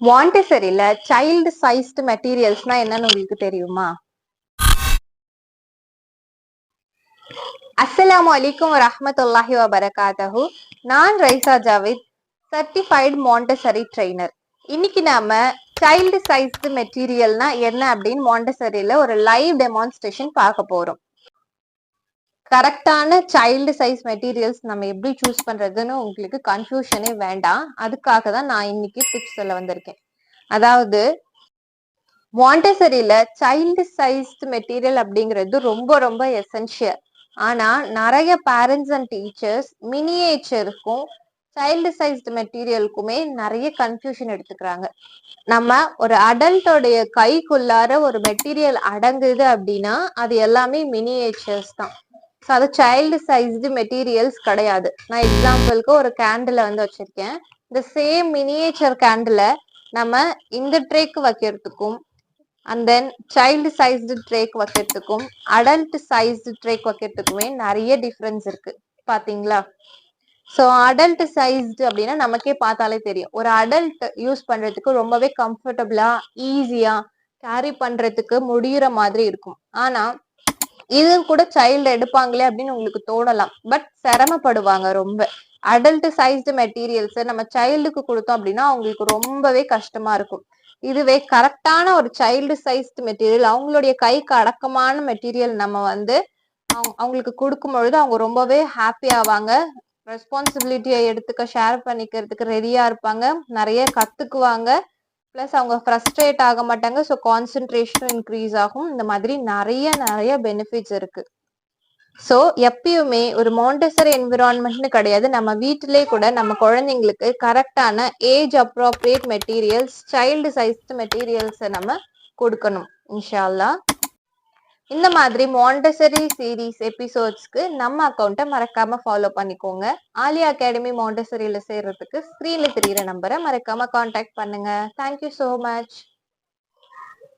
மாண்டெசரில child sized மெட்டீரியல்ஸ்னா என்னன்னு உங்களுக்கு தெரியுமா? அஸ்ஸலாமு அலைக்கும் வரஹ்மத்துல்லாஹி வபரகாத்தஹு. நான் ரைசா ஜாவித், சர்டிஃபைடு மாண்டெசரி ட்ரெய்னர். இன்னைக்கு நாம சைல்டு சைஸ்டு மெட்டீரியல்னா என்ன அப்படின்னு மாண்டெசரில ஒரு லைவ் டெமான்ஸ்ட்ரேஷன் பார்க்க போறோம். கரெக்டான சைல்டு சைஸ் மெட்டீரியல்ஸ் நம்ம எப்படி சூஸ் பண்றதுன்னு உங்களுக்கு கன்ஃபியூஷனே வேண்டாம். அதுக்காக தான் நான் இன்னைக்கு டிப்ஸ் சொல்ல வந்திருக்கேன். அதாவது மாண்டெசரில சைல்டு சைஸ்டு மெட்டீரியல் அப்படிங்கிறது ரொம்ப ரொம்ப எசென்ஷியல். ஆனா நிறைய பேரண்ட்ஸ் அண்ட் டீச்சர்ஸ் மினியேச்சருக்கும் சைல்டு சைஸ்டு மெட்டீரியலுக்குமே நிறைய கன்ஃபியூஷன் எடுத்துக்கிறாங்க. நம்ம ஒரு அடல்ட்டோடைய கைக்குள்ளார ஒரு மெட்டீரியல் அடங்குது அப்படின்னா அது எல்லாமே மினியேச்சர்ஸ் தான். ஸோ அது சைல்டு சைஸ்டு மெட்டீரியல்ஸ் கிடையாது. நான் எக்ஸாம்பிளுக்கு ஒரு கேண்டில் வந்து வச்சிருக்கேன். இந்த சேம் மினியேச்சர் கேண்டில நம்ம இந்த ட்ரேக்கு வைக்கிறதுக்கும் and then child sized track வைக்கிறதுக்கும் அடல்ட் சைஸ்டு ட்ரேக் வைக்கிறதுக்குமே நிறைய டிஃப்ரென்ஸ் இருக்கு. பாத்தீங்களா? ஸோ அடல்ட் சைஸ்டு அப்படின்னா நமக்கே பார்த்தாலே தெரியும். ஒரு அடல்ட் யூஸ் பண்றதுக்கு ரொம்பவே கம்ஃபர்டபுளா ஈஸியா கேரி பண்றதுக்கு முடியுற மாதிரி இருக்கும். ஆனா இது கூட சைல்டு எடுப்பாங்களே அப்படின்னு உங்களுக்கு தோணலாம். பட் சிரமப்படுவாங்க ரொம்ப. அடல்ட் சைஸ்டு மெட்டீரியல்ஸ் நம்ம சைல்டுக்கு கொடுத்தோம் அப்படின்னா அவங்களுக்கு ரொம்பவே கஷ்டமா இருக்கும். இதுவே கரெக்டான ஒரு சைல்டு சைஸ்டு மெட்டீரியல் அவங்களுடைய கைக்கு அடக்கமான மெட்டீரியல் நம்ம வந்து அவங்களுக்கு கொடுக்கும் பொழுது அவங்க ரொம்பவே ஹாப்பி ஆவாங்க. ரெஸ்பான்சிபிலிட்டியை எடுத்துக்க ஷேர் பண்ணிக்கிறதுக்கு ரெடியா இருப்பாங்க. நிறைய கத்துக்குவாங்க. பிளஸ் அவங்க ஃப்ரஸ்ட்ரேட் ஆக மாட்டாங்க. ஸோ கான்சென்ட்ரேஷனும் இன்க்ரீஸ் ஆகும். இந்த மாதிரி நிறைய பெனிஃபிட்ஸ் இருக்கு. ஸோ எப்பயுமே ஒரு மாண்டெசரி என்விரான்மெண்ட்னு கிடையாது, நம்ம வீட்டிலே கூட நம்ம குழந்தைங்களுக்கு கரெக்டான age appropriate materials child sized மெட்டீரியல்ஸை நம்ம கொடுக்கணும் இன்ஷா அல்லாஹ். இந்த மாதிரி மாண்டெசரி சீரீஸ் எபிசோட்ஸ்க்கு நம்ம அக்கௌண்ட்டை மறக்காம ஃபாலோ பண்ணிக்கோங்க. ஆலியா அகாடமி மாண்டெசரியில சேர்றதுக்கு ஸ்க்ரீன்ல தெரியிற நம்பரை மறக்காம கான்டாக்ட் பண்ணுங்க. Thank you so much.